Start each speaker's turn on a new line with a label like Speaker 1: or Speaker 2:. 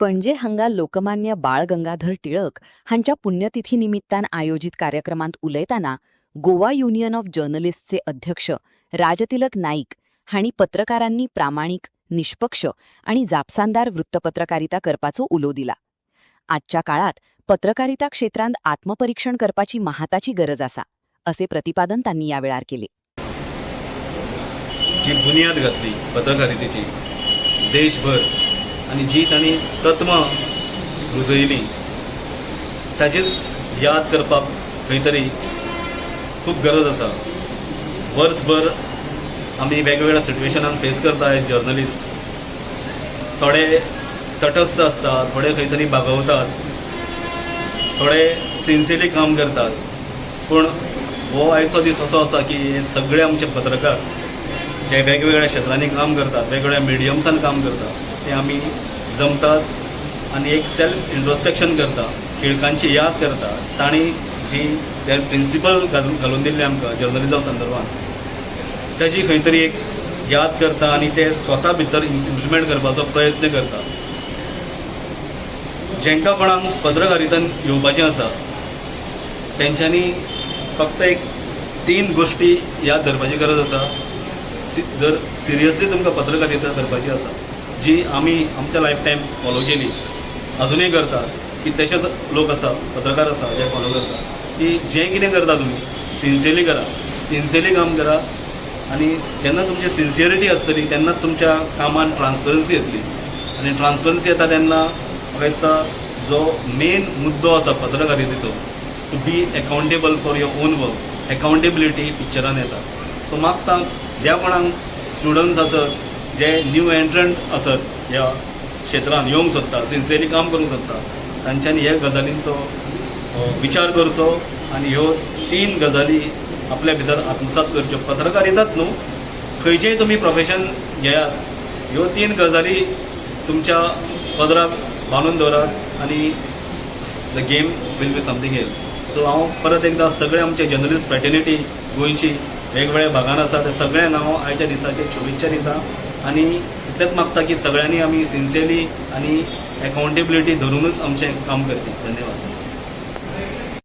Speaker 1: पणजे हांगा लोकमान्य बाळ गंगाधर टिळक हांच्या पुण्यतिथी निमित्तान आयोजित कार्यक्रमांत उलयताना गोवा युनियन ऑफ जर्नलिस्टचे अध्यक्ष राजतिलक नाईक हांणी पत्रकारांनी प्रामाणिक निष्पक्ष आणि जापसानदार वृत्तपत्रकारिता करपाचो उलो दिला. आजच्या काळात पत्रकारिता क्षेत्रांत आत्मपरीक्षण करपाची महाताची गरज आसा असे प्रतिपादन त्यांनी यावेळार केले.
Speaker 2: जी बुनियाद घातली पत्रकारितेची देशभर आणि जी तांणी तत्वां रुजयली ताचीच याद करपाक खंय तरी खूब गरज आसा. वर्सभर आमी वेगवेगळ्या सिट्युएशनांत फेस करता एज जर्नलिस्ट. थोडे तटस्थ आसतात, थोडे खंय तरी बागवतात, थोडे सिन्सियरली काम करतात. पूण हो आयचो दीस असो आसा की हे सगळे आमचे पत्रकार जे वेगवेगळ्या क्षेत्रांनी काम करतात, वेगवेगळ्या मिडियम्सान काम करतात, ते आमी जमतात आणि एक सेल्फ इंट्रोस्पेक्शन करता, टिळकांची याद करता. तांणी जी ते प्रिंसिपल घालून दिल्ले आमकां जर्नलिझम संदर्भात ताची खंय तरी एक याद करता आणि ते स्वता भितर इम्प्लिमेंट करपाचो प्रयत्न करता. जेंकां कोणाक पत्रकारितांत येवपाचें आसा तेंच्यांनी फक्त एक 3 गोष्टी याद धरपाची गरज आसा. जर सिरियसली तुमकां पत्रकारिता करपाची आसा जी आमी आमच्या लायफ टायम फॉलो केली, अजुनूय करतात, की तशेच लोक आसा, पत्रकार आसा जे फॉलो करतात, की जें कितें करता तुमी सिन्सियरली करा, सिन्सियरली काम करा. आणि जेन्ना तुमची सिन्सियरिटी आसतली तेन्नाच तुमच्या कामान ट्रान्सपरन्सी येतली. आणि ट्रान्सपरन्सी येता तेन्ना म्हाका दिसता जो मेन मुद्दो आसा पत्रकारितेचो, to be accountable for your own work, accountability पिक्चरान येता. सो मागता ज्या कोणाक स्टुडंट्स आसत जे न्यू एंट्रंट आसत ह्या क्षेत्रांत येवंक सोदता, सिन्सियरली काम करूंक सोदता, तांच्यांनी ह्या गजालींचो विचार करचो आणि ह्यो 3 गजाली आपल्या भितर आत्मसात करच्यो. पत्रकारिताच न्हू, खंयचेंय तुमी प्रोफेशन घेयात, ह्यो 3 गजाली तुमच्या पदराक बांदून दवरात आणि the game will be something else. So हांव परत एकदां सगळे आमचे जर्नलिस्ट फ्रॅटर्निटी गोंयची वेगवेगळ्या भागांत आसा ते सगळ्यांक हांव आयच्या दिसाचे शुभेच्छा दिता. आणि इतलेंच मागता की सगळ्यांनी आमी सिन्सियरली आणि अकाउंटेबिलिटी धरूनच आमचें काम करचें. धन्यवाद.